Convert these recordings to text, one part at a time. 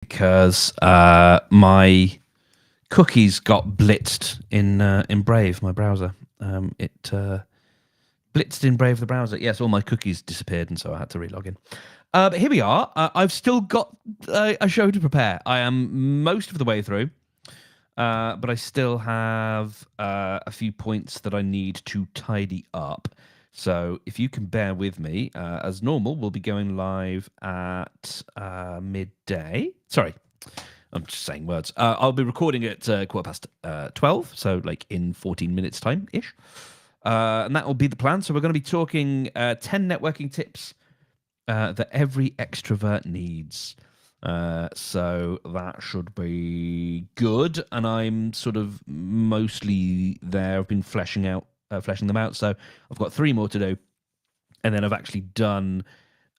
because my cookies got blitzed in Brave, my browser. It blitzed in Brave, the browser. Yes, all my cookies disappeared, and so I had to relog in. But here we are. I've still got a show to prepare. I am most of the way through, but I still have a few points that I need to tidy up. So if you can bear with me, as normal, we'll be going live at midday. Sorry, I'm just saying words. I'll be recording at 12:15, so like in 14 minutes time ish. And that will be the plan. So we're going to be talking 10 networking tips that every extrovert needs. So that should be good. And I'm sort of mostly there. I've been fleshing them out. So I've got 3 more to do. And then I've actually done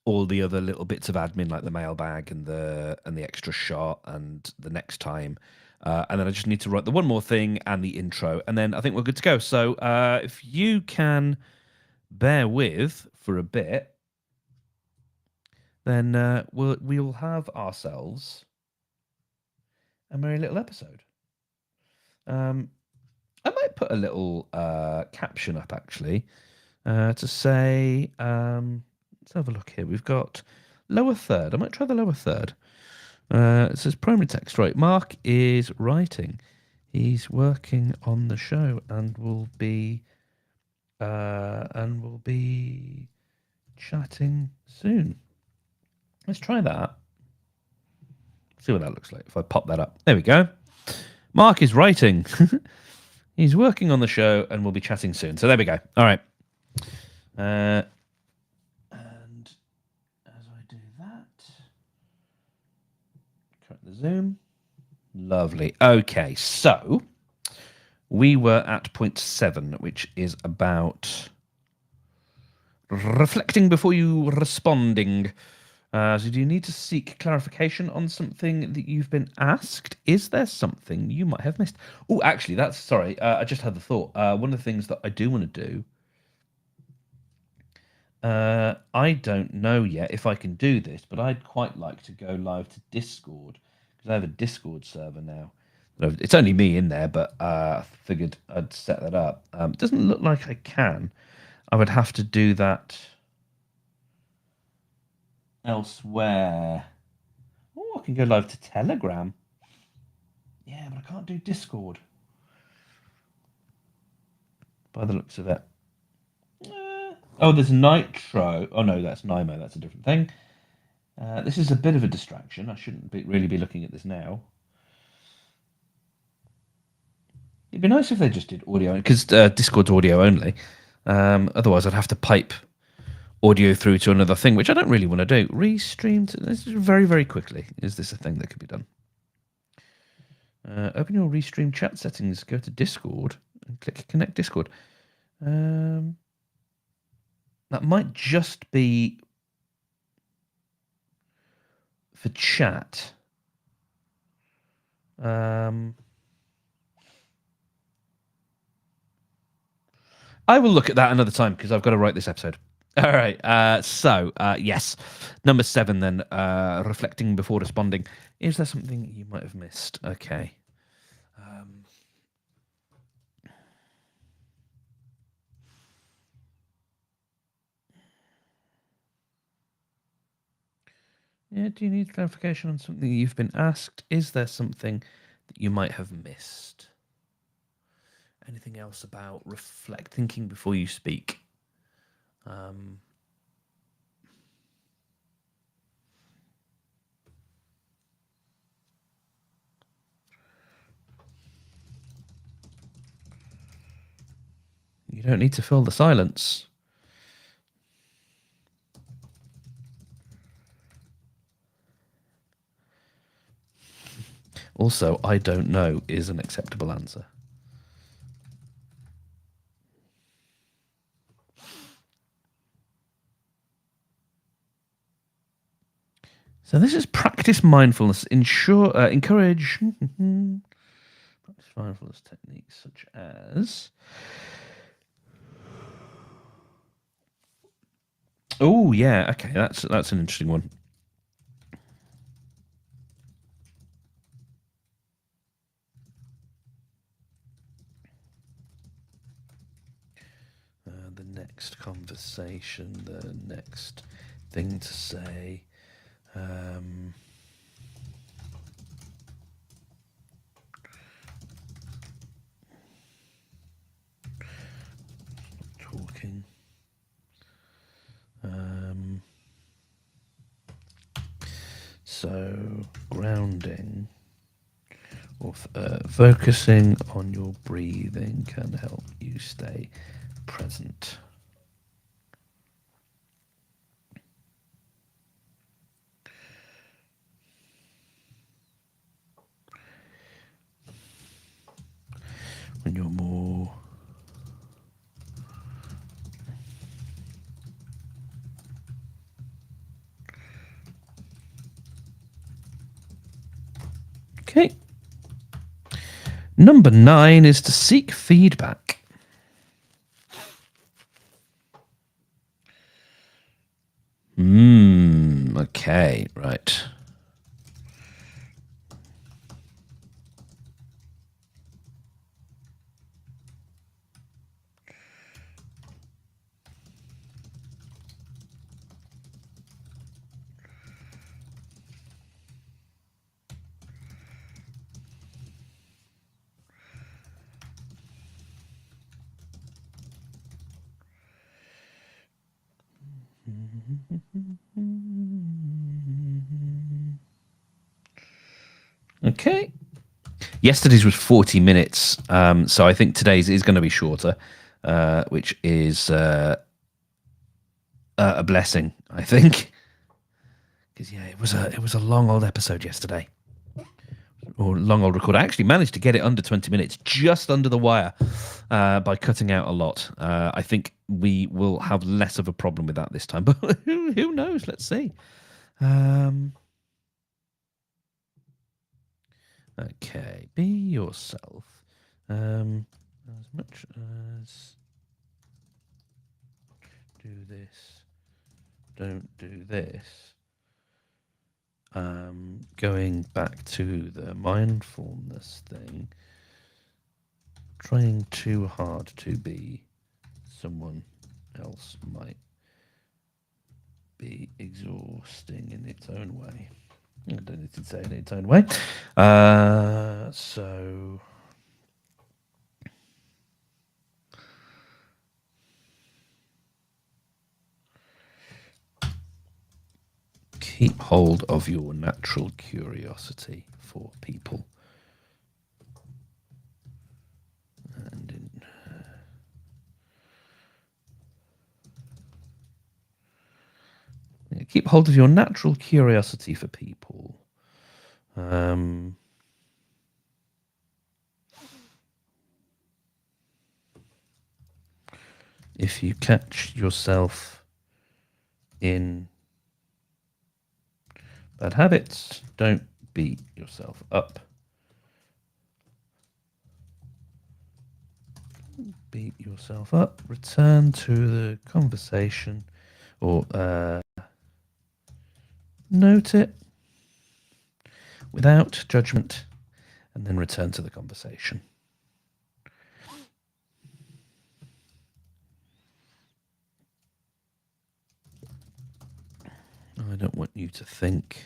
all the other little bits of admin, like the mailbag and the extra shot and the next time. And then I just need to write the one more thing and the intro, and then I think we're good to go. So if you can bear with for a bit, then we'll have ourselves a merry little episode. I might put a little caption up actually to say, let's have a look here. We've got lower third. I might try the lower third. It says primary text, right? Mark is writing. He's working on the show and will be chatting soon. Let's try that. See what that looks like if I pop that up. There we go. Mark is writing. He's working on the show and we'll be chatting soon. So there we go. All right. And as I do that, correct the zoom. Lovely. Okay, so we were at point 7, which is about reflecting before you responding. So do you need to seek clarification on something that you've been asked? Is there something you might have missed? Oh, actually, I just had the thought. One of the things that I do want to do, I don't know yet if I can do this, but I'd quite like to go live to Discord, because I have a Discord server now. It's only me in there, but I figured I'd set that up. It doesn't look like I can. I would have to do that elsewhere. Oh, I can go live to Telegram. Yeah, but I can't do Discord. By the looks of it. Oh, there's Nitro. Oh, no, that's Nimo. That's a different thing. This is a bit of a distraction. I shouldn't really be looking at this now. It'd be nice if they just did audio, because Discord's audio only. Otherwise, I'd have to pipe audio through to another thing, which I don't really want to do. Restream this very, very quickly. Is this a thing that could be done? Open your Restream chat settings, go to Discord, and click Connect Discord. That might just be for chat. I will look at that another time because I've got to write this episode. All right. Yes. Number 7 then, reflecting before responding. Is there something you might have missed? Okay. Yeah, do you need clarification on something you've been asked? Is there something that you might have missed? Anything else about thinking before you speak? You don't need to fill the silence. Also, I don't know is an acceptable answer. So this is practice mindfulness. Encourage practice mindfulness techniques such as. Oh yeah, okay, that's an interesting one. next conversation, the next thing to say. Talking. So grounding or focusing on your breathing can help you stay present. When you're more okay. Number 9 is to seek feedback. Okay, right. Okay. Yesterday's was 40 minutes, so I think today's is going to be shorter, which is a blessing, I think. Because yeah, it was a long old episode yesterday, or long old record. I actually managed to get it under 20 minutes, just under the wire, by cutting out a lot. I think we will have less of a problem with that this time, but who knows? Let's see. Okay, be yourself. As much as do this, don't do this. Going back to the mindfulness thing, trying too hard to be someone else might be exhausting in its own way. I don't need to say it in its own way. So keep hold of your natural curiosity for people. Keep hold of your natural curiosity for people. If you catch yourself in bad habits, don't beat yourself up. Beat yourself up. Return to the conversation, or note it without judgment, and then return to the conversation. I don't want you to think.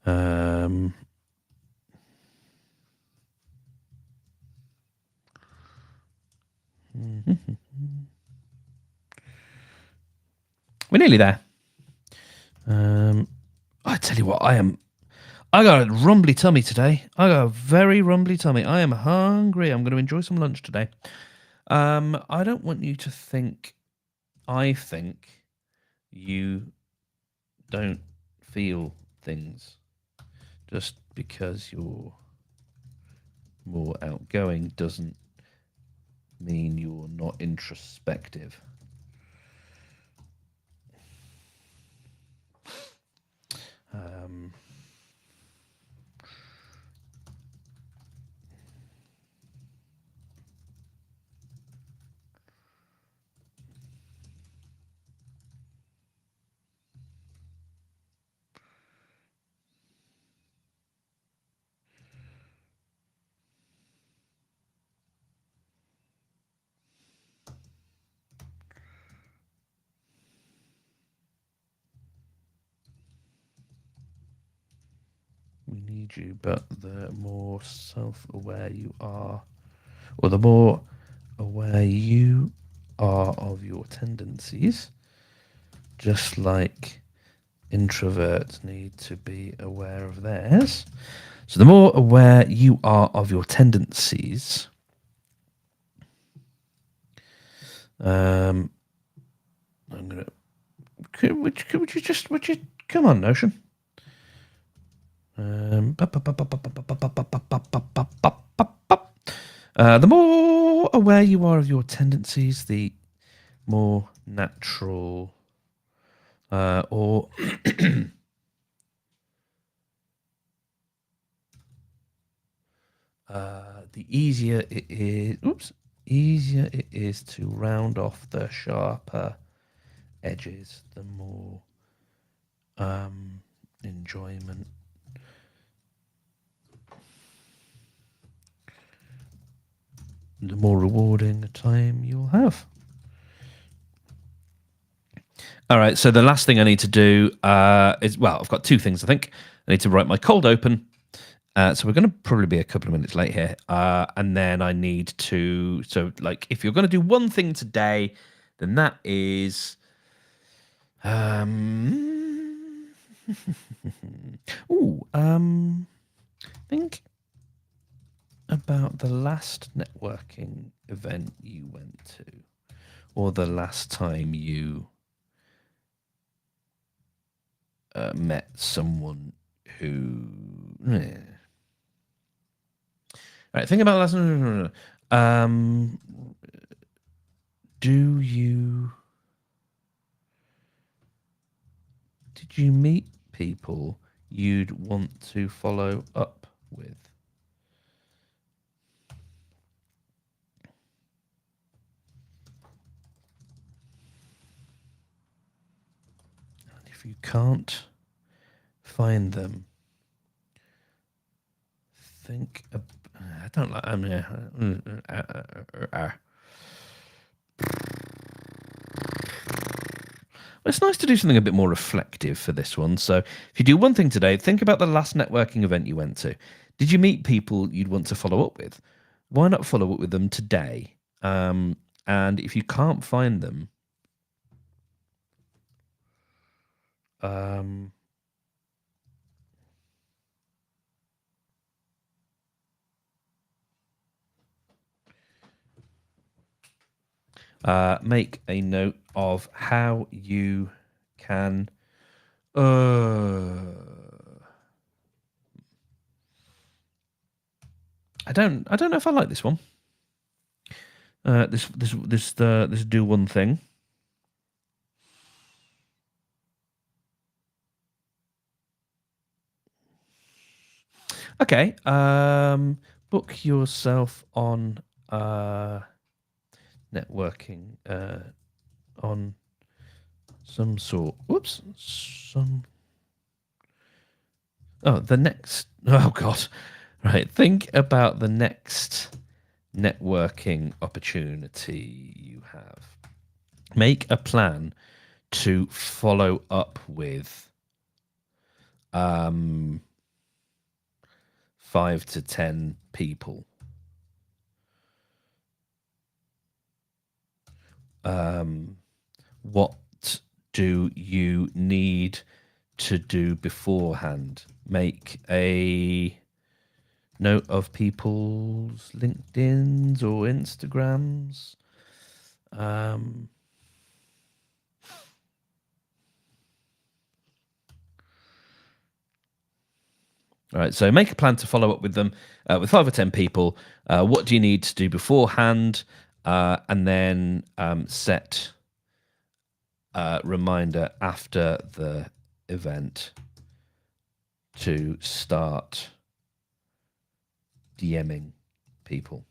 We're nearly there. I tell you what, I got a rumbly tummy today. I got a very rumbly tummy. I am hungry. I'm going to enjoy some lunch today. I don't want you to think. I think you don't feel things just because you're more outgoing doesn't mean you're not introspective. we need you, but the more self-aware you are, or the more aware you are of your tendencies, just like introverts need to be aware of theirs. So the more aware you are of your tendencies, I'm gonna. Would you come on, Notion? The more aware you are of your tendencies, the more natural or the easier it is. Oops, easier it is to round off the sharper edges. The more enjoyment. The more rewarding a time you'll have. All right, so the last thing I need to do is, well, I've got two things, I think. I need to write my cold open. So we're going to probably be a couple of minutes late here. And then I need to, so like, if you're going to do one thing today, then that is, think about the last networking event you went to, or the last time you met someone who. All right, think about last. Did you meet people you'd want to follow up with? And if you can't find them, think. I don't like. It's nice to do something a bit more reflective for this one. So, if you do one thing today, think about the last networking event you went to. Did you meet people you'd want to follow up with? Why not follow up with them today? And if you can't find them, make a note of how you can. I don't know if I like this one. This do one thing. Okay. Book yourself on networking on some sort. Whoops. The next. Oh God. Right. Think about the next networking opportunity you have. Make a plan to follow up with 5 to 10 people. What do you need to do beforehand? Make a note of people's LinkedIns or Instagrams. All right, so make a plan to follow up with them with 5 or 10 people. What do you need to do beforehand? And then set a reminder after the event to start DMing people.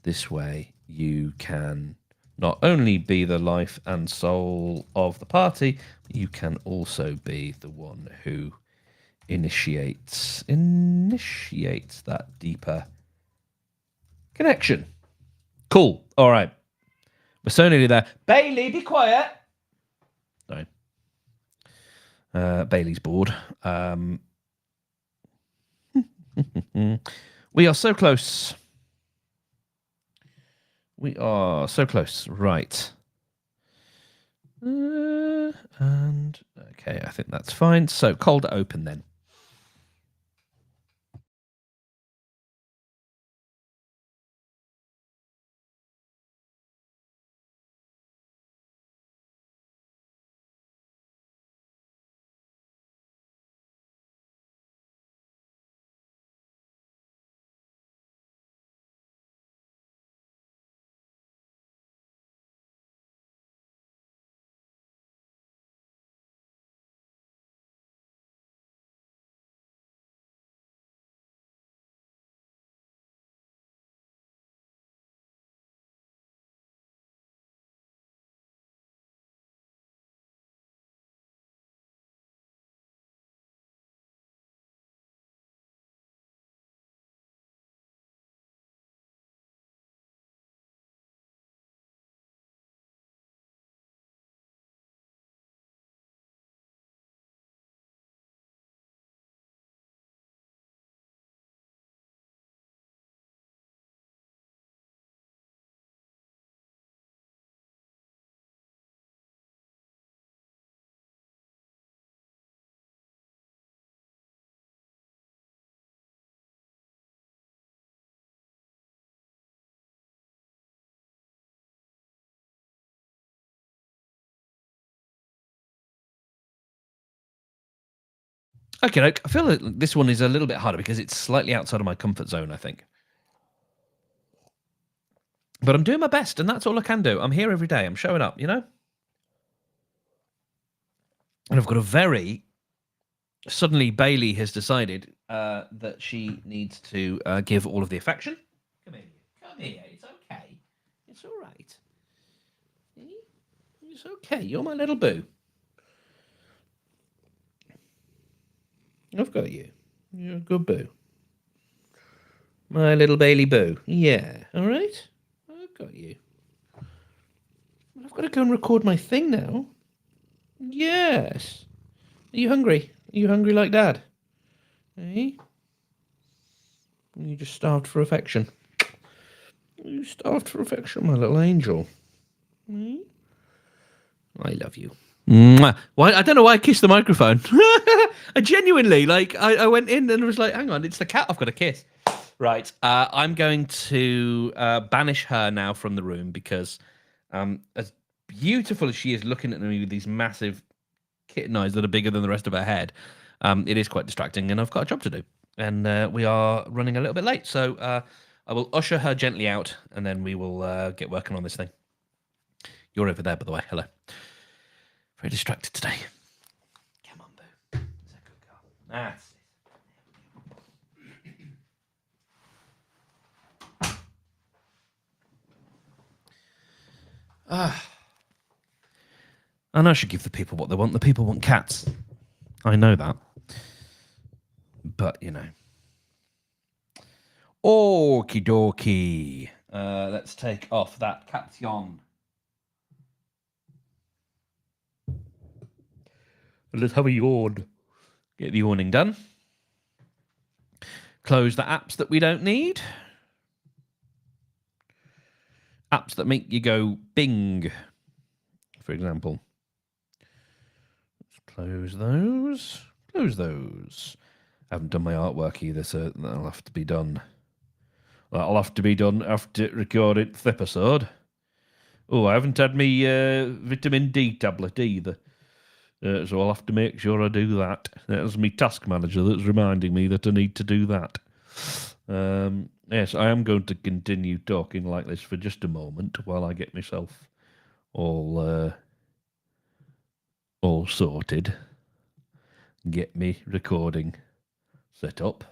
This way you can not only be the life and soul of the party, but you can also be the one who initiates that deeper connection. Cool. All right. We're so nearly there. Bailey, be quiet. Sorry. Bailey's board. We are so close. We are so close. Right. And okay, I think that's fine. So cold open then. Okay, I feel like this one is a little bit harder because it's slightly outside of my comfort zone, I think. But I'm doing my best, and that's all I can do. I'm here every day. I'm showing up, you know? And I've got a very suddenly Bailey has decided that she needs to give all of the affection. Come here. Come here. It's okay. It's all right. It's okay. You're my little boo. I've got you. You're a good boo. My little Bailey boo. Yeah. All right. I've got you. I've got to go and record my thing now. Yes. Are you hungry? Are you hungry like Dad? Hey? You just starved for affection. You starved for affection, my little angel. Hey? I love you. Mwah. Why? I don't know why I kissed the microphone. I genuinely, I went in and was like, hang on, it's the cat I've got to kiss. Right. I'm going to banish her now from the room because as beautiful as she is looking at me with these massive kitten eyes that are bigger than the rest of her head, it is quite distracting and I've got a job to do. And we are running a little bit late. So I will usher her gently out and then we will get working on this thing. You're over there, by the way. Hello. Very distracted today. Come on, boo. That's a good girl. That's it. I know I should give the people what they want. The people want cats. I know that. But, you know. Okie dokie. Let's take off that caption. Let's have a yawn. Get the yawning done. Close the apps that we don't need. Apps that make you go bing, for example. Let's close those. Close those. I haven't done my artwork either, so that'll have to be done. That'll have to be done after recording the episode. Oh, I haven't had me vitamin D tablet either. So I'll have to make sure I do that. That's my task manager that's reminding me that I need to do that. Yes, I am going to continue talking like this for just a moment while I get myself all sorted. Get me recording set up.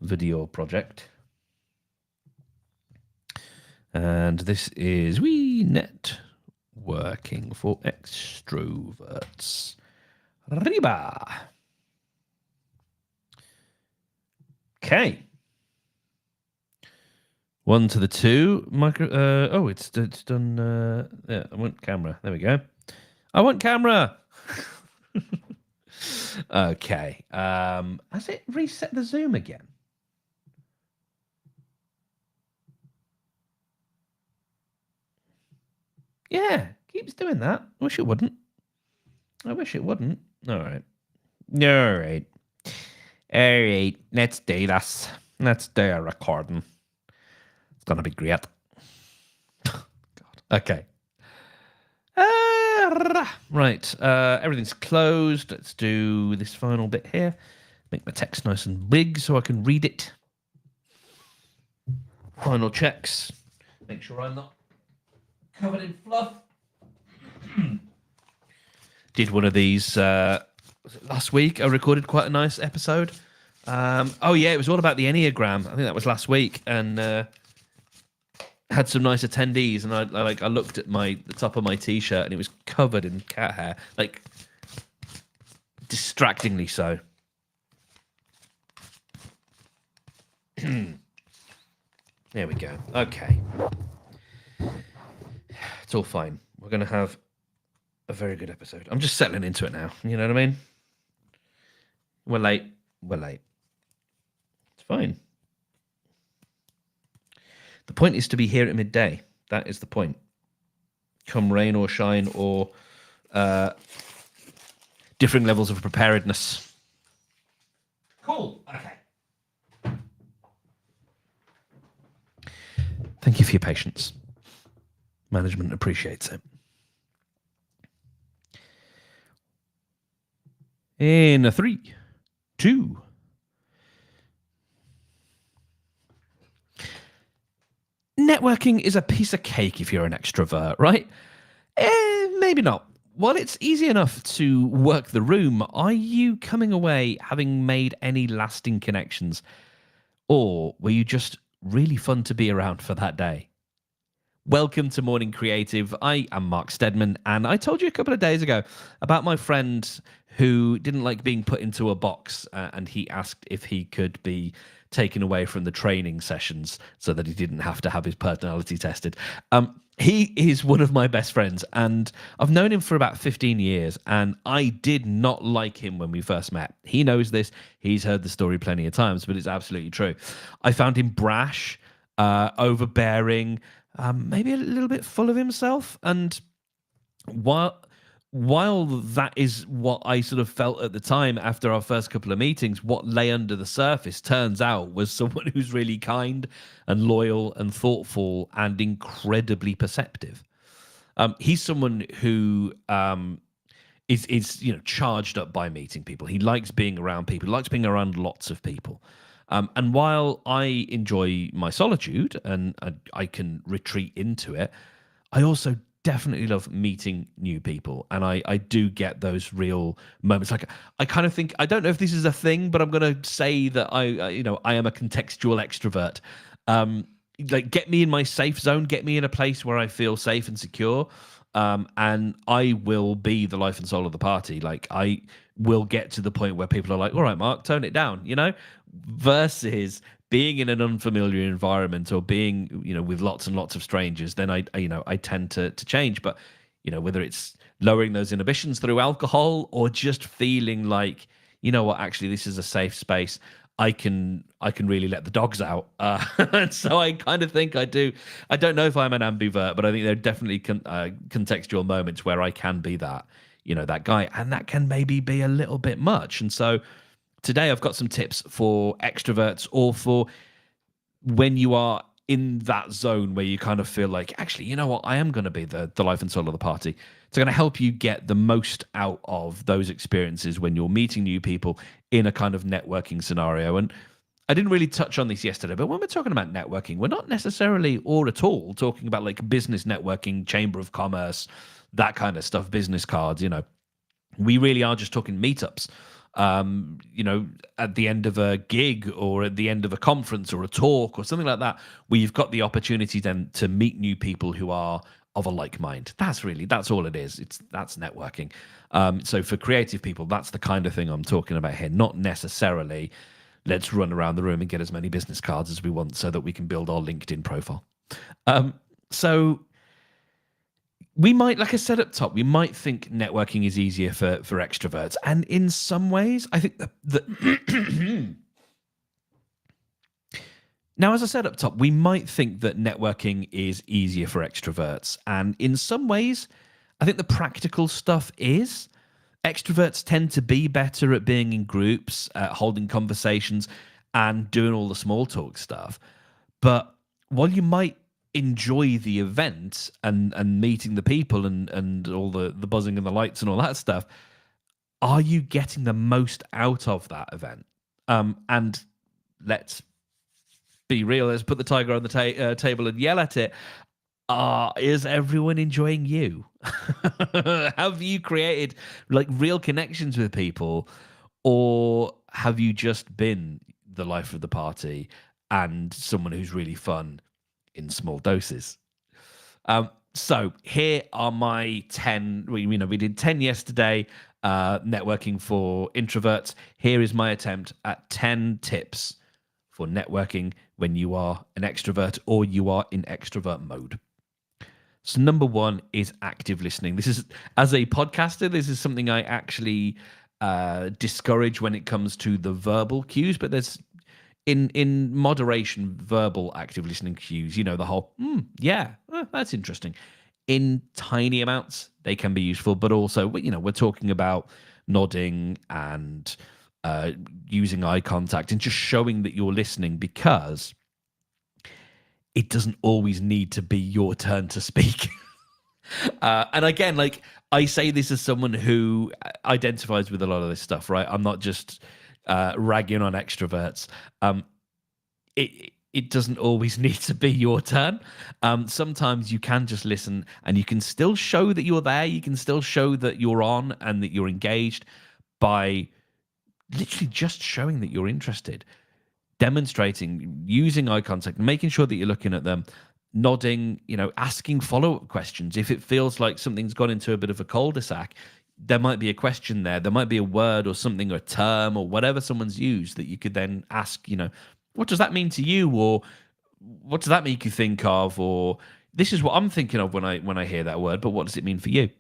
Video project. And this is networking for extroverts. Arriba. Okay. 1 to the 2 micro. It's done. Yeah, I want camera. There we go. I want camera. Okay. Has it reset the Zoom again? Yeah, keeps doing that. I wish it wouldn't. I wish it wouldn't. All right. All right. All right. Let's do this. Let's do a recording. It's gonna be great. God. Okay. Right. Everything's closed. Let's do this final bit here. Make my text nice and big so I can read it. Final checks. Make sure I'm not covered in fluff. Did one of these last week. I recorded quite a nice episode. Oh yeah, it was all about the Enneagram. I think that was last week, and had some nice attendees. And I looked at the top of my t-shirt, and it was covered in cat hair, like distractingly so. There we go. Okay, it's all fine. We're gonna have a very good episode. I'm just settling into it now. You know what I mean? We're late. We're late. It's fine. The point is to be here at midday. That is the point. Come rain or shine or differing levels of preparedness. Cool. Okay. Thank you for your patience. Management appreciates it. In a 3, 2. Networking is a piece of cake if you're an extrovert, right? Maybe not. While it's easy enough to work the room, are you coming away having made any lasting connections? Or were you just really fun to be around for that day? Welcome to Morning Creative. I am Mark Steadman, and I told you a couple of days ago about my friend who didn't like being put into a box, and he asked if he could be taken away from the training sessions so that he didn't have to have his personality tested. He is one of my best friends, and I've known him for about 15 years, and I did not like him when we first met. He knows this. He's heard the story plenty of times, but it's absolutely true. I found him brash, overbearing, maybe a little bit full of himself. And while that is what I sort of felt at the time after our first couple of meetings, what lay under the surface turns out was someone who's really kind and loyal and thoughtful and incredibly perceptive. He's someone who is charged up by meeting people. He likes being around people. He likes being around lots of people. And while I enjoy my solitude and I can retreat into it, I also definitely love meeting new people. And I do get those real moments. Like I kind of think, I don't know if this is a thing, but I'm going to say that I am a contextual extrovert. Like get me in my safe zone, get me in a place where I feel safe and secure. And I will be the life and soul of the party. Like I will get to the point where people are like, all right, Mark, tone it down, versus being in an unfamiliar environment or being, with lots and lots of strangers, then I tend to change. But, whether it's lowering those inhibitions through alcohol or just feeling like, actually this is a safe space. I can really let the dogs out. And so I kind of think I do. I don't know if I'm an ambivert, but I think there are definitely contextual moments where I can be that, that guy. And that can maybe be a little bit much. And so today I've got some tips for extroverts or for when you are in that zone where you kind of feel like, actually, you know what, I am going to be the life and soul of the party. It's going to help you get the most out of those experiences when you're meeting new people in a kind of networking scenario. And I didn't really touch on this yesterday, but when we're talking about networking, we're not necessarily or at all talking about like business networking, chamber of commerce, that kind of stuff, business cards, We really are just talking meetups. At the end of a gig or at the end of a conference or a talk or something like that, where you've got the opportunity then to meet new people who are of a like mind. That's all it is. That's networking. So for creative people, that's the kind of thing I'm talking about here. Not necessarily let's run around the room and get as many business cards as we want so that we can build our LinkedIn profile. So we might, like I said up top, we might think networking is easier for extroverts, and in some ways, I think that now, as I said up top, we might think that networking is easier for extroverts, and in some ways, I think the practical stuff is. Extroverts tend to be better at being in groups, holding conversations, and doing all the small talk stuff. But while you might enjoy the event and meeting the people and all the buzzing and the lights and all that stuff, are you getting the most out of that event? And let's be real. Let's put the tiger on the table and yell at it. Is everyone enjoying you? Have you created like real connections with people, or have you just been the life of the party and someone who's really fun in small doses? So here are my 10. We did 10 yesterday, networking for introverts. Here is my attempt at 10 tips for networking when you are an extrovert or you are in extrovert mode. So number one is active listening. This is, as a podcaster, this is something I actually discourage when it comes to the verbal cues, but there's in moderation, verbal active listening cues, the whole, that's interesting. In tiny amounts, they can be useful, but also, we're talking about nodding and using eye contact and just showing that you're listening, because it doesn't always need to be your turn to speak. And again, like, I say this as someone who identifies with a lot of this stuff, right? I'm not just ragging on extroverts. It doesn't always need to be your turn. Sometimes you can just listen and you can still show that you're there. You can still show that you're on and that you're engaged by literally just showing that you're interested, demonstrating, using eye contact, making sure that you're looking at them, nodding, asking follow-up questions. If it feels like something's gone into a bit of a cul-de-sac, there might be a question there. There might be a word or something or a term or whatever someone's used that you could then ask, what does that mean to you? Or what does that make you think of? Or this is what I'm thinking of when I hear that word, but what does it mean for you?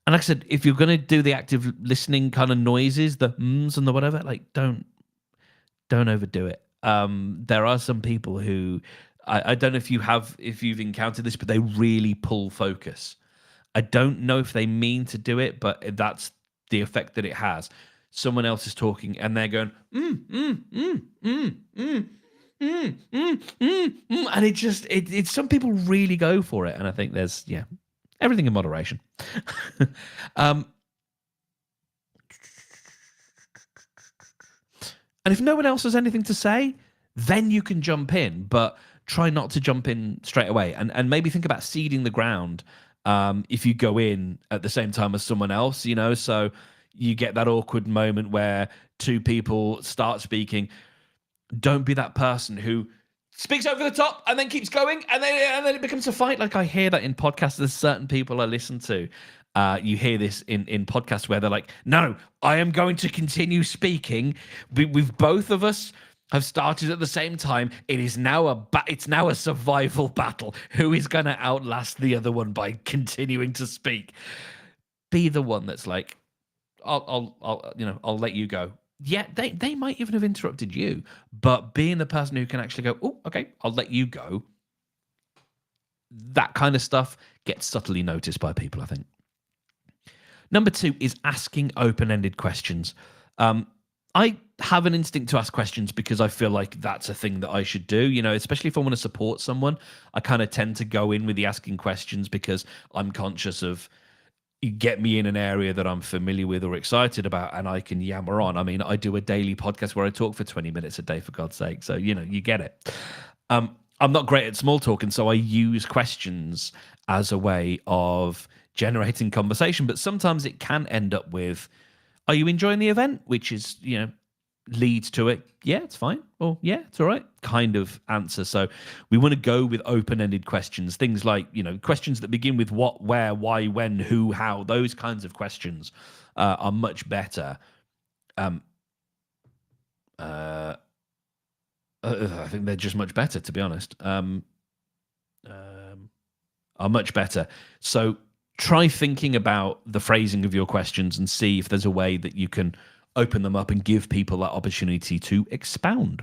And like I said, if you're going to do the active listening kind of noises, the ums and the whatever, like, don't overdo it. There are some people who I don't know if you've encountered this, but they really pull focus. I don't know if they mean to do it, but that's the effect that it has. Someone else is talking and they're going, and it's some people really go for it. And I think there's, everything in moderation. um, And if no one else has anything to say, then you can jump in, but try not to jump in straight away. And maybe think about seeding the ground if you go in at the same time as someone else, so you get that awkward moment where two people start speaking. Don't be that person who speaks over the top and then keeps going, and then it becomes a fight. Like, I hear that in podcasts. There's certain people I listen to. You hear this in podcasts where they're like, no, I am going to continue speaking. We've both of us have started at the same time. It is now it's now a survival battle. Who is going to outlast the other one by continuing to speak? Be the one that's like, I'll let you go. Yeah, they might even have interrupted you, but being the person who can actually go, oh, okay, I'll let you go. That kind of stuff gets subtly noticed by people, I think. Number two is asking open-ended questions. I have an instinct to ask questions because I feel like that's a thing that I should do, especially if I want to support someone. I kind of tend to go in with the asking questions because I'm conscious of, you get me in an area that I'm familiar with or excited about, and I can yammer on. I mean, I do a daily podcast where I talk for 20 minutes a day, for God's sake. So, you get it. I'm not great at small talk, and so I use questions as a way of generating conversation. But sometimes it can end up with, are you enjoying the event? Which is, leads to it. Yeah, it's fine. Or yeah, it's all right. Kind of answer. So we want to go with open-ended questions. Things like, questions that begin with what, where, why, when, who, how. Those kinds of questions are much better. I think they're just much better, to be honest. are much better. So try thinking about the phrasing of your questions and see if there's a way that you can open them up and give people that opportunity to expound.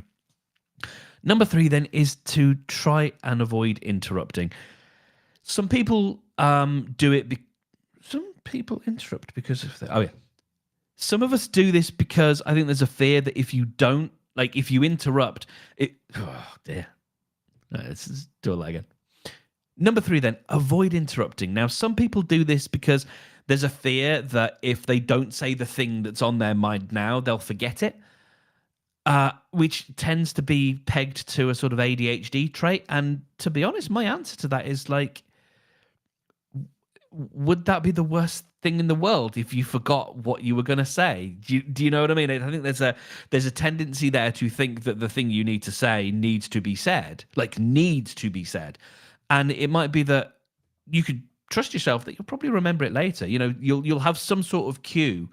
Number 3 then is to try and avoid interrupting. Some people do it. Some people interrupt because of that. Oh yeah, some of us do this because I think there's a fear that if you don't, like, if you interrupt, it. Oh dear. No, let's do all that again. Number 3 then, avoid interrupting. Now, some people do this because there's a fear that if they don't say the thing that's on their mind now, they'll forget it. Which tends to be pegged to a sort of ADHD trait. And to be honest, my answer to that is like, would that be the worst thing in the world if you forgot what you were going to say? Do you know what I mean? I think there's a tendency there to think that the thing you need to say needs to be said, like needs to be said, and it might be that you could trust yourself that you'll probably remember it later. You know, you'll have some sort of cue,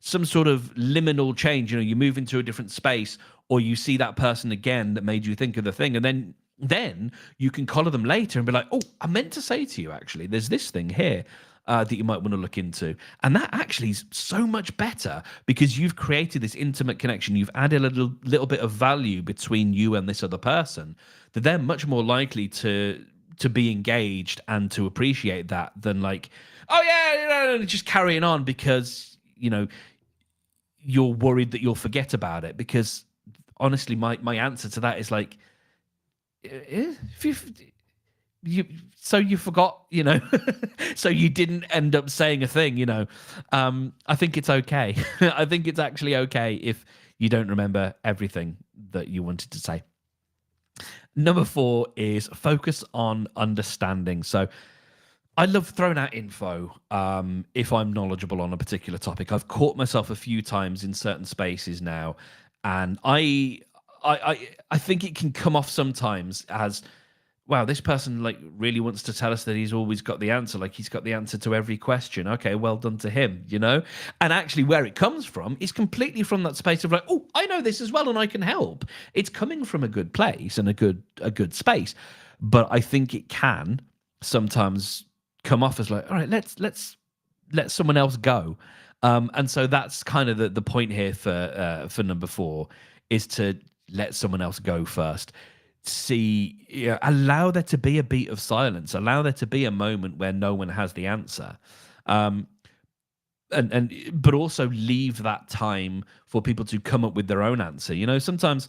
some sort of liminal change. You know, you move into a different space, or you see that person again that made you think of the thing, and then you can collar them later and be like, oh, I meant to say to you, actually, there's this thing here that you might want to look into. And that actually is so much better because you've created this intimate connection. You've added a little bit of value between you and this other person, that they're much more likely to be engaged and to appreciate that than like, oh yeah, just carrying on because, you know, you're worried that you'll forget about it. Because honestly, my answer to that is like, if you forgot, you know, so you didn't end up saying a thing, you know. I think it's okay. I think it's actually okay if you don't remember everything that you wanted to say. Number 4 is focus on understanding. So I love throwing out info if I'm knowledgeable on a particular topic. I've caught myself a few times in certain spaces now, and I think it can come off sometimes as, wow, this person like really wants to tell us that he's always got the answer, like he's got the answer to every question. Okay, well done to him, you know? And actually where it comes from is completely from that space of like, oh, I know this as well and I can help. It's coming from a good place and a good space. But I think it can sometimes come off as like, all right, let's let someone else go. And so that's kind of the point here for number 4 is to let someone else go first. See, you know, allow there to be a beat of silence, allow there to be a moment where no one has the answer, and but also leave that time for people to come up with their own answer. You know, sometimes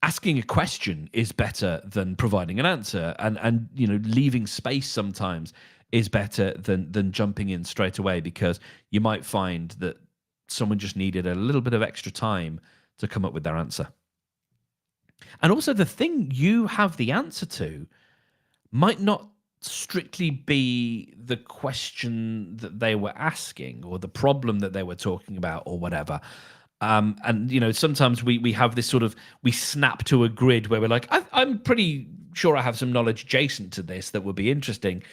asking a question is better than providing an answer, and you know, leaving space sometimes is better than jumping in straight away, because you might find that someone just needed a little bit of extra time to come up with their answer. And also, the thing you have the answer to might not strictly be the question that they were asking or the problem that they were talking about or whatever. And, you know, sometimes we have this sort of, we snap to a grid where we're like, I'm pretty sure I have some knowledge adjacent to this that would be interesting.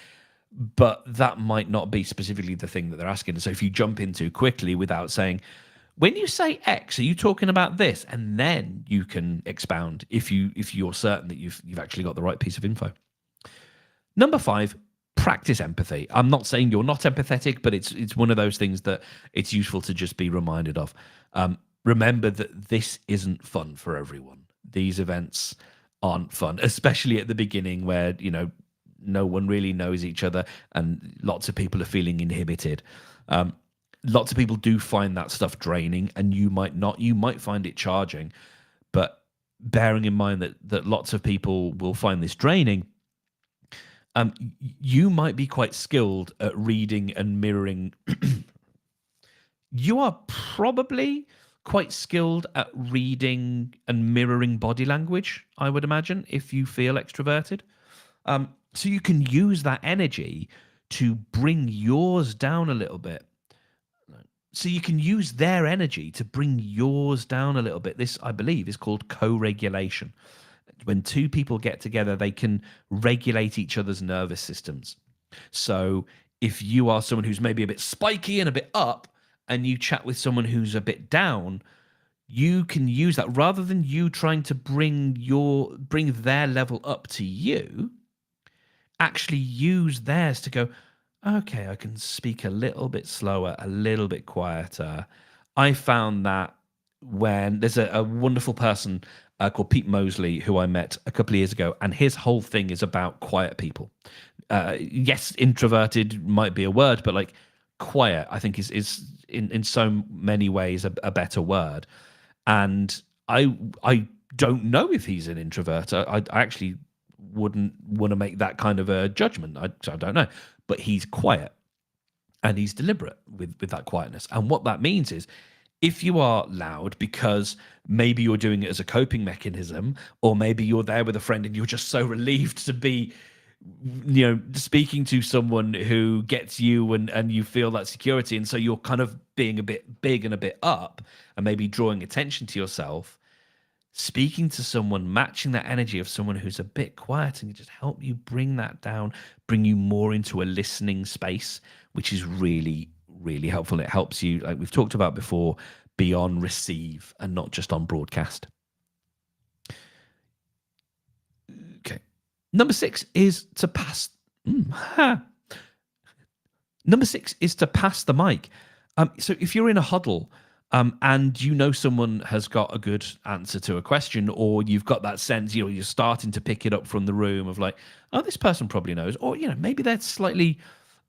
But that might not be specifically the thing that they're asking. So if you jump in too quickly without saying, when you say X, are you talking about this? And then you can expound if you're certain that you've actually got the right piece of info. Number 5, practice empathy. I'm not saying you're not empathetic, but it's one of those things that it's useful to just be reminded of. Remember that this isn't fun for everyone. These events aren't fun, especially at the beginning where, you know, no one really knows each other and lots of people are feeling inhibited. Lots of people do find that stuff draining, and you might not. You might find it charging, but bearing in mind that lots of people will find this draining, you might be quite skilled at reading and mirroring. You are probably quite skilled at reading and mirroring body language, I would imagine, if you feel extroverted. So you can use that energy to bring yours down a little bit. So you can use their energy to bring yours down a little bit. This, I believe, is called co-regulation. When two people get together, they can regulate each other's nervous systems. So if you are someone who's maybe a bit spiky and a bit up, and you chat with someone who's a bit down, you can use that rather than you trying to bring their level up to you. actually use theirs to go, okay, I can speak a little bit slower, a little bit quieter. I found that when there's a wonderful person called Pete Mosley who I met a couple of years ago, and his whole thing is about quiet people. Yes, introverted might be a word, but like quiet, I think is in so many ways a better word. And I don't know if he's an introvert. I actually wouldn't want to make that kind of a judgment. I don't know, but he's quiet and he's deliberate with that quietness. And what that means is, if you are loud because maybe you're doing it as a coping mechanism, or maybe you're there with a friend and you're just so relieved to be, speaking to someone who gets you, and you feel that security, and so you're kind of being a bit big and a bit up and maybe drawing attention to yourself. Speaking to someone, matching that energy of someone who's a bit quiet, and just help you bring that down, bring you more into a listening space, which is really, really helpful. It helps you, like we've talked about before, be on receive and not just on broadcast. Okay. Number six is to pass. Number six is to pass the mic. So if you're in a huddle, and you know someone has got a good answer to a question, or you've got that sense, you're starting to pick it up from the room of like, oh, this person probably knows, or maybe they're slightly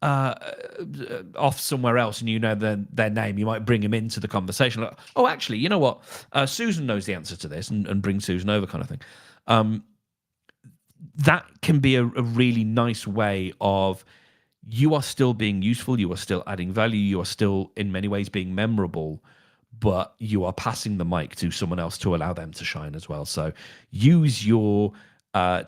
off somewhere else, and their name, you might bring them into the conversation. Like, oh, actually, you know what? Susan knows the answer to this, and bring Susan over, kind of thing. That can be a really nice way of, you are still being useful, you are still adding value, you are still in many ways being memorable, but you are passing the mic to someone else to allow them to shine as well. So use your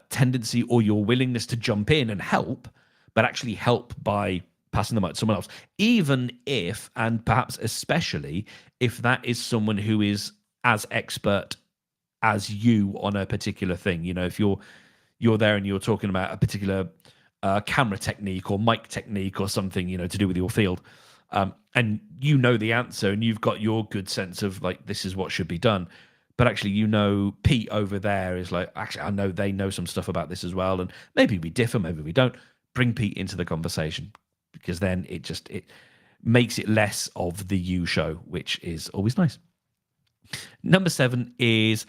tendency or your willingness to jump in and help, but actually help by passing the mic to someone else, even if, and perhaps especially if that is someone who is as expert as you on a particular thing. If you're there and you're talking about a particular camera technique or mic technique or something, to do with your field, and you know the answer, and you've got your good sense of like, this is what should be done. But actually, Pete over there is like, actually, I know they know some stuff about this as well, and maybe we differ, maybe we don't. Bring Pete into the conversation, because then it makes it less of the you show, which is always nice. Number 7 is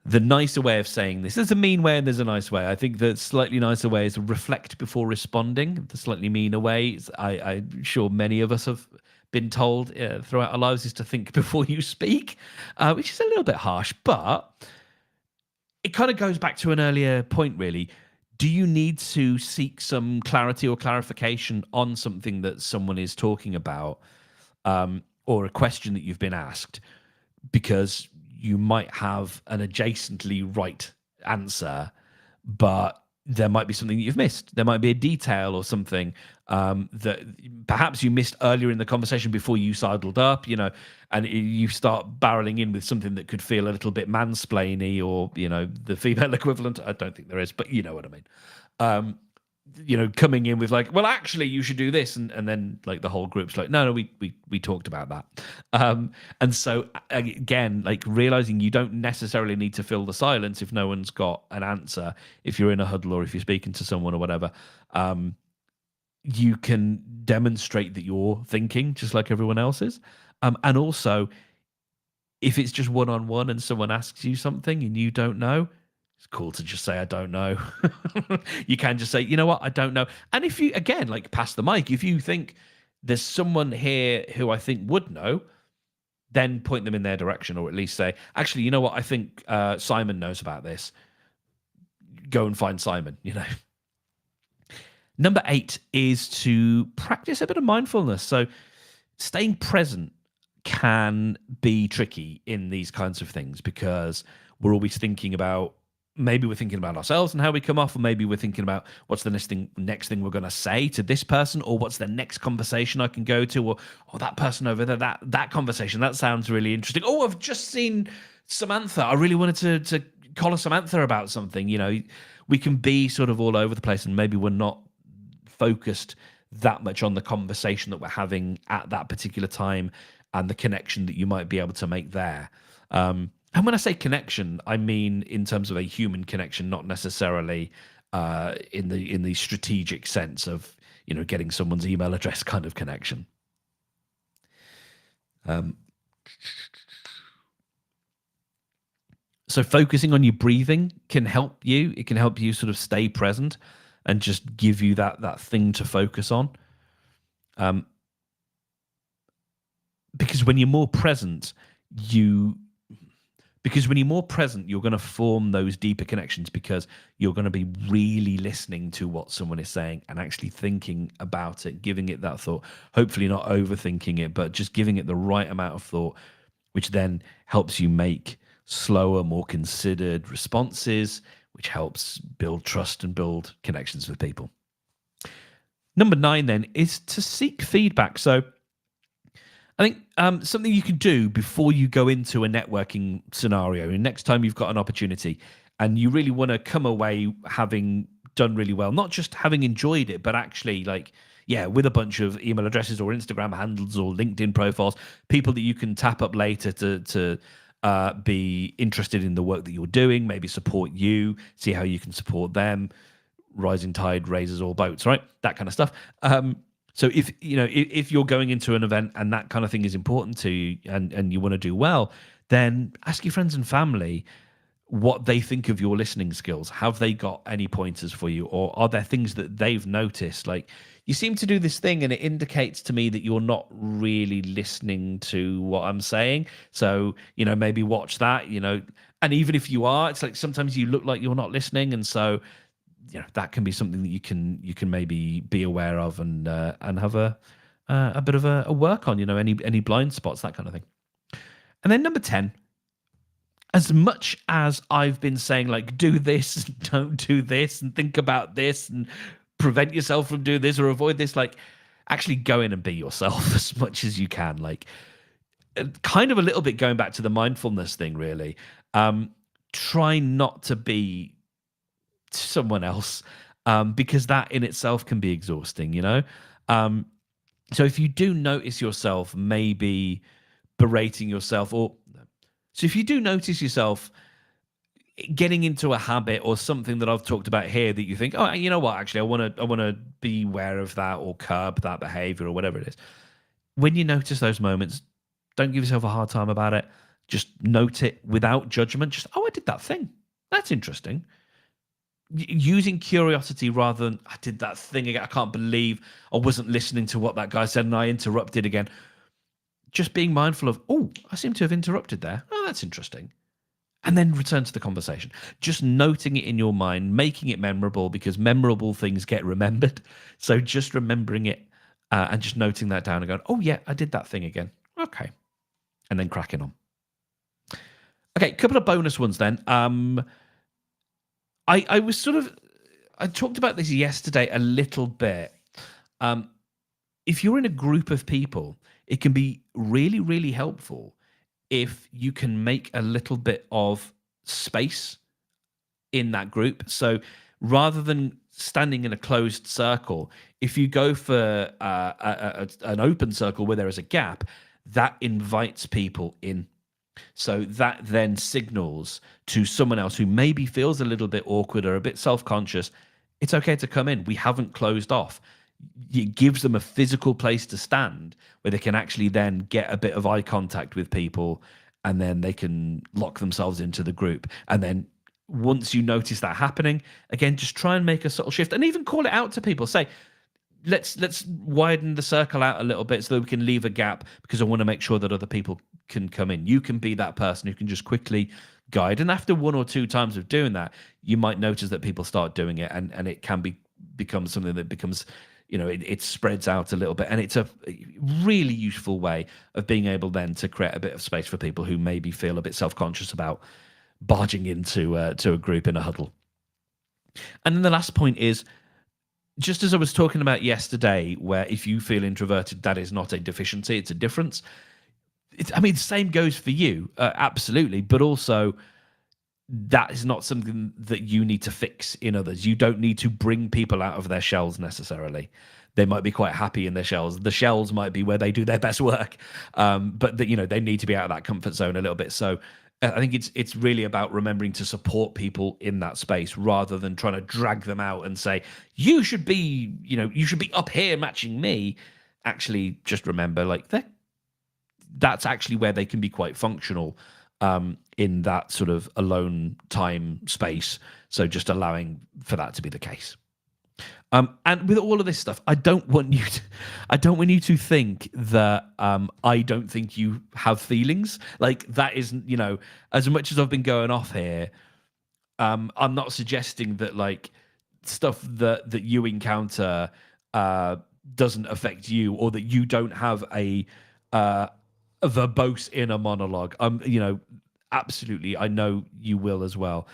the nicer way of saying this. There's a mean way and there's a nice way. I think the slightly nicer way is reflect before responding. The slightly meaner way, I'm sure many of us have been told throughout our lives, is to think before you speak, which is a little bit harsh, but it kind of goes back to an earlier point, really. Do you need to seek some clarity or clarification on something that someone is talking about, or a question that you've been asked? Because you might have an adjacently right answer, but there might be something that you've missed. There might be a detail or something that perhaps you missed earlier in the conversation before you sidled up, and you start barreling in with something that could feel a little bit mansplainy, or, the female equivalent. I don't think there is, but you know what I mean. Coming in with like, well, actually, you should do this, and then like the whole group's like, no, we talked about that. And so again, like realizing you don't necessarily need to fill the silence if no one's got an answer. If you're in a huddle or if you're speaking to someone or whatever, you can demonstrate that you're thinking just like everyone else is. And also, if it's just one-on-one and someone asks you something and you don't know, it's cool to just say, I don't know. You can just say, you know what, I don't know. And if you, again, like pass the mic, if you think there's someone here who I think would know, then point them in their direction, or at least say, actually, you know what, I think Simon knows about this. Go and find Simon, Number 8 is to practice a bit of mindfulness. So staying present can be tricky in these kinds of things, because we're always thinking about, maybe we're thinking about ourselves and how we come off, or maybe we're thinking about what's the next thing we're going to say to this person, or what's the next conversation I can go to, or that person over there, that conversation, that sounds really interesting. Oh, I've just seen Samantha. I really wanted to call Samantha about something. We can be sort of all over the place, and maybe we're not focused that much on the conversation that we're having at that particular time and the connection that you might be able to make there. And when I say connection, I mean in terms of a human connection, not necessarily in the strategic sense of getting someone's email address kind of connection. So focusing on your breathing can help you. It can help you sort of stay present and just give you that thing to focus on. Because when you're more present, you're going to form those deeper connections because you're going to be really listening to what someone is saying and actually thinking about it, giving it that thought, hopefully not overthinking it, but just giving it the right amount of thought, which then helps you make slower, more considered responses, which helps build trust and build connections with people. Number 9 then is to seek feedback. So I think something you can do before you go into a networking scenario, and next time you've got an opportunity and you really want to come away having done really well, not just having enjoyed it, but actually with a bunch of email addresses or Instagram handles or LinkedIn profiles, people that you can tap up later to be interested in the work that you're doing, maybe support you, see how you can support them. Rising tide raises all boats, right? That kind of stuff. So if you're going into an event and that kind of thing is important to you and you want to do well, then ask your friends and family what they think of your listening skills. Have they got any pointers for you, or are there things that they've noticed? Like, you seem to do this thing and it indicates to me that you're not really listening to what I'm saying. So, maybe watch that, and even if you are, it's like sometimes you look like you're not listening. And so, that can be something that you can maybe be aware of and have a bit of a work on, any blind spots, that kind of thing. And then number 10, as much as I've been saying, like, do this, don't do this, and think about this, and prevent yourself from doing this or avoid this, like, actually go in and be yourself as much as you can. Like, kind of a little bit going back to the mindfulness thing, really. Try not to be someone else, because that in itself can be exhausting, so if you do notice yourself maybe berating yourself, if you do notice yourself getting into a habit or something that I've talked about here that you think, oh, you know what, actually I want to be aware of that or curb that behavior or whatever it is, when you notice those moments, don't give yourself a hard time about it. Just note it without judgment. Just, I did that thing, that's interesting. Using curiosity rather than, I did that thing again, I can't believe I wasn't listening to what that guy said and I interrupted again. Just being mindful of, I seem to have interrupted there. Oh, that's interesting. And then return to the conversation. Just noting it in your mind, making it memorable, because memorable things get remembered. So just remembering it and just noting that down and going, oh yeah, I did that thing again. Okay. And then cracking on. Okay, a couple of bonus ones then. I talked about this yesterday a little bit. If you're in a group of people, it can be really, really helpful if you can make a little bit of space in that group. So rather than standing in a closed circle, if you go for an open circle where there is a gap, that invites people in. So that then signals to someone else who maybe feels a little bit awkward or a bit self-conscious, it's okay to come in. We haven't closed off. It gives them a physical place to stand where they can actually then get a bit of eye contact with people, and then they can lock themselves into the group. And then once you notice that happening, again, just try and make a subtle shift and even call it out to people. Say, let's widen the circle out a little bit so that we can leave a gap, because I want to make sure that other people can come in. You can be that person who can just quickly guide. And after one or two times of doing that, you might notice that people start doing it, and it can become something that becomes, it spreads out a little bit. And it's a really useful way of being able then to create a bit of space for people who maybe feel a bit self-conscious about barging into to a group in a huddle. And then the last point is, just as I was talking about yesterday, where if you feel introverted, that is not a deficiency, it's a difference. The same goes for you, absolutely. But also, that is not something that you need to fix in others. You don't need to bring people out of their shells necessarily. They might be quite happy in their shells. The shells might be where they do their best work. But they need to be out of that comfort zone a little bit. So I think it's really about remembering to support people in that space rather than trying to drag them out and say you should be up here matching me. Actually, just remember, like, that's actually where they can be quite functional, in that sort of alone time space. So just allowing for that to be the case. And with all of this stuff, I don't want you to think that I don't think you have feelings. Like, that isn't, as much as I've been going off here, I'm not suggesting that, like, stuff that you encounter doesn't affect you, or that you don't have a verbose inner monologue. Absolutely, I know you will as well.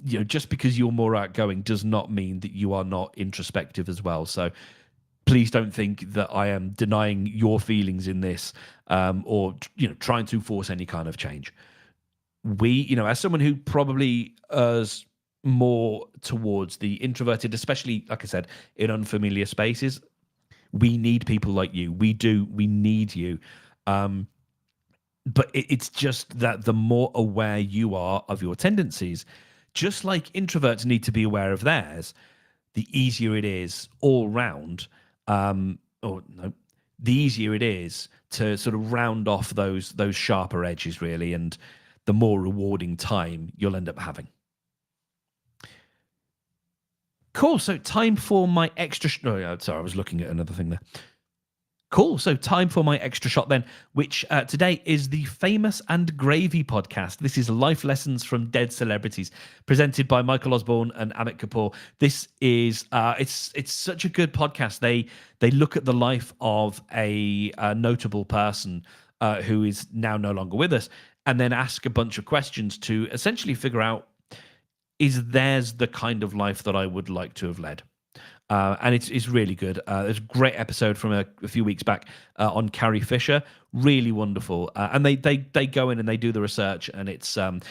Just because you're more outgoing does not mean that you are not introspective as well. So please don't think that I am denying your feelings in this, or trying to force any kind of change. As someone who probably is more towards the introverted, especially, like I said, in unfamiliar spaces, we need people like you. We need you. But it's just that the more aware you are of your tendencies, just like introverts need to be aware of theirs, the easier it is all round, or no, the easier it is to sort of round off those sharper edges, really, and the more rewarding time you'll end up having. Cool. So time for my extra. Oh, yeah, sorry, I was looking at another thing there. Cool. So time for my extra shot then, which today is the Famous and Gravy podcast. This is life lessons from dead celebrities, presented by Michael Osborne and Amit Kapoor. This is it's such a good podcast. They look at the life of a notable person who is now no longer with us, and then ask a bunch of questions to essentially figure out, is theirs the kind of life that I would like to have led? And it's really good. There's a great episode from a few weeks back on Carrie Fisher. Really wonderful. And they go in and they do the research, and it's not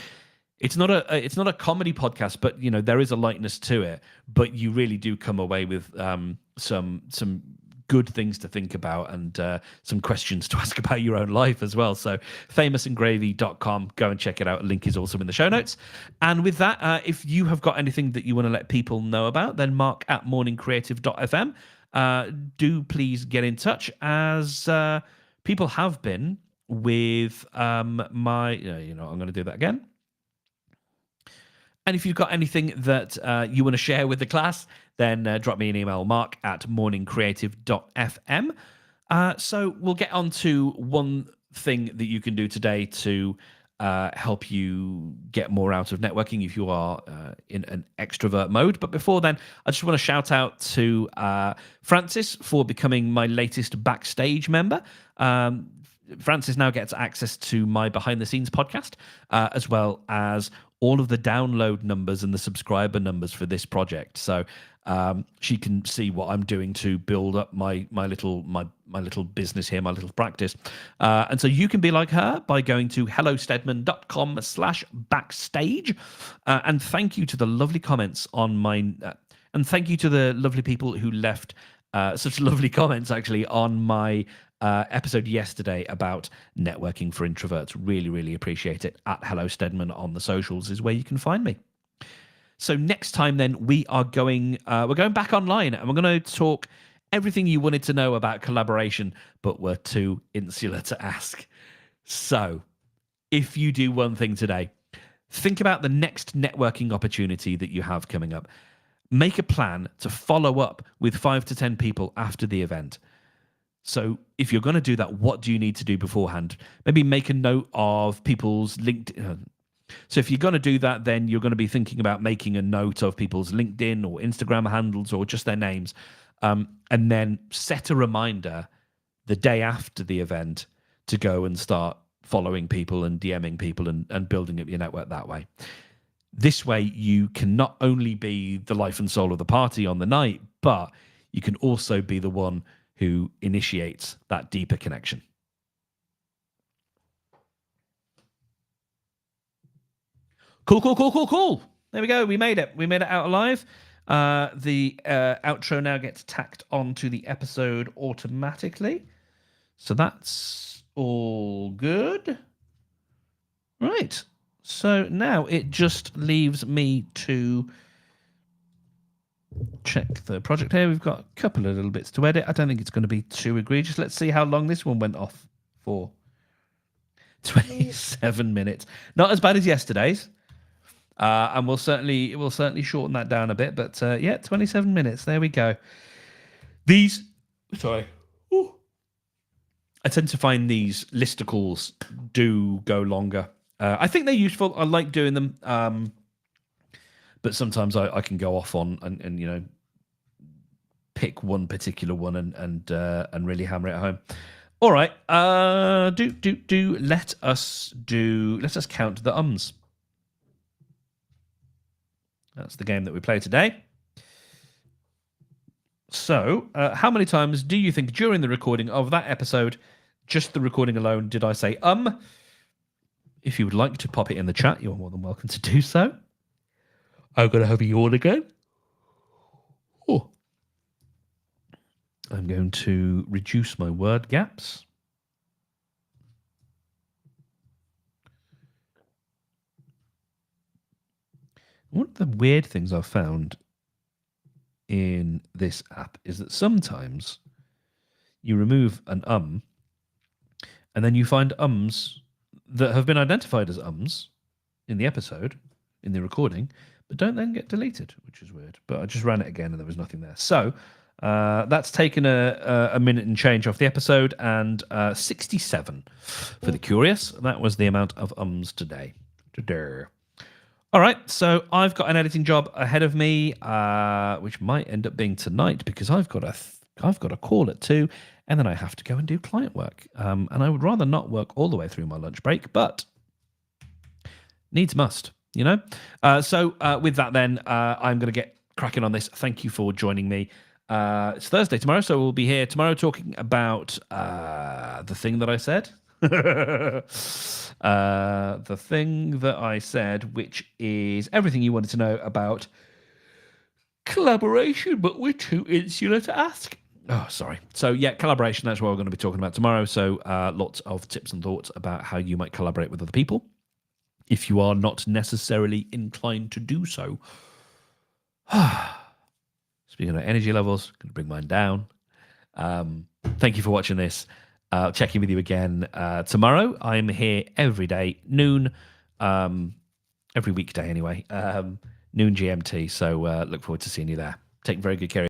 a comedy podcast, but there is a lightness to it. But you really do come away with some good things to think about, and some questions to ask about your own life as well. So famousandgravy.com, go and check it out. Link is also in the show notes. And with that, if you have got anything that you want to let people know about, then mark@morningcreative.fm. Do please get in touch, as people have been with my, I'm going to do that again. And if you've got anything that you want to share with the class, then drop me an email, mark@morningcreative.fm. So we'll get on to one thing that you can do today to help you get more out of networking if you are in an extrovert mode. But before then, I just want to shout out to Francis for becoming my latest backstage member. Francis now gets access to my behind the scenes podcast, as well as all of the download numbers and the subscriber numbers for this project. So she can see what I'm doing to build up my little business here, my little practice. And so you can be like her by going to hellostedman.com/backstage. And thank you to the lovely comments on mine. And thank you to the lovely people who left such lovely comments, actually, on my episode yesterday about networking for introverts. Really, really appreciate it. @HelloStedman on the socials is where you can find me. So next time, then, we're going back online, and we're going to talk everything you wanted to know about collaboration, but were too insular to ask. So if you do one thing today, think about the next networking opportunity that you have coming up. Make a plan to follow up with 5 to 10 people after the event. So if you're going to do that, what do you need to do beforehand? Maybe make a note of people's LinkedIn. So if you're going to do that, then you're going to be thinking about making a note of people's LinkedIn or Instagram handles, or just their names, and then set a reminder the day after the event to go and start following people and DMing people and building up your network that way. This way, you can not only be the life and soul of the party on the night, but you can also be the one who initiates that deeper connection. Cool. There we go. We made it. We made it out alive. The outro now gets tacked onto the episode automatically. So that's all good. Right. So now it just leaves me to check the project here. We've got a couple of little bits to edit. I don't think it's going to be too egregious. Let's see how long this one went off for. 27 minutes. Not as bad as yesterday's. And we'll certainly shorten that down a bit. But yeah, 27 minutes. There we go. Sorry. Ooh. I tend to find these listicles do go longer. I think they're useful. I like doing them. But sometimes I can go off on and pick one particular one and really hammer it home. All right. Let us count the ums. That's the game that we play today. So, how many times do you think during the recording of that episode, just the recording alone, did I say If you would like to pop it in the chat, you're more than welcome to do so. I'm going to have a yawn again. Oh. I'm going to reduce my word gaps. One of the weird things I've found in this app is that sometimes you remove an and then you find ums that have been identified as ums in the episode, in the recording, but don't then get deleted, which is weird. But I just ran it again and there was nothing there. So that's taken a minute and change off the episode, and 67 for the curious. That was the amount of ums today. All right, so I've got an editing job ahead of me, which might end up being tonight because I've got a call at 2, and then I have to go and do client work. And I would rather not work all the way through my lunch break, but needs must, So with that, then I'm going to get cracking on this. Thank you for joining me. It's Thursday tomorrow, so we'll be here tomorrow talking about the thing that I said. The thing that I said, which is everything you wanted to know about collaboration, but we're too insular to ask. Oh, sorry. So yeah, collaboration, that's what we're going to be talking about tomorrow. So lots of tips and thoughts about how you might collaborate with other people if you are not necessarily inclined to do so. Speaking of energy levels, going to bring mine down. Thank you for watching this. I'll check in with you again tomorrow. I'm here every day, noon, every weekday anyway, noon GMT. So look forward to seeing you there. Take very good care of you.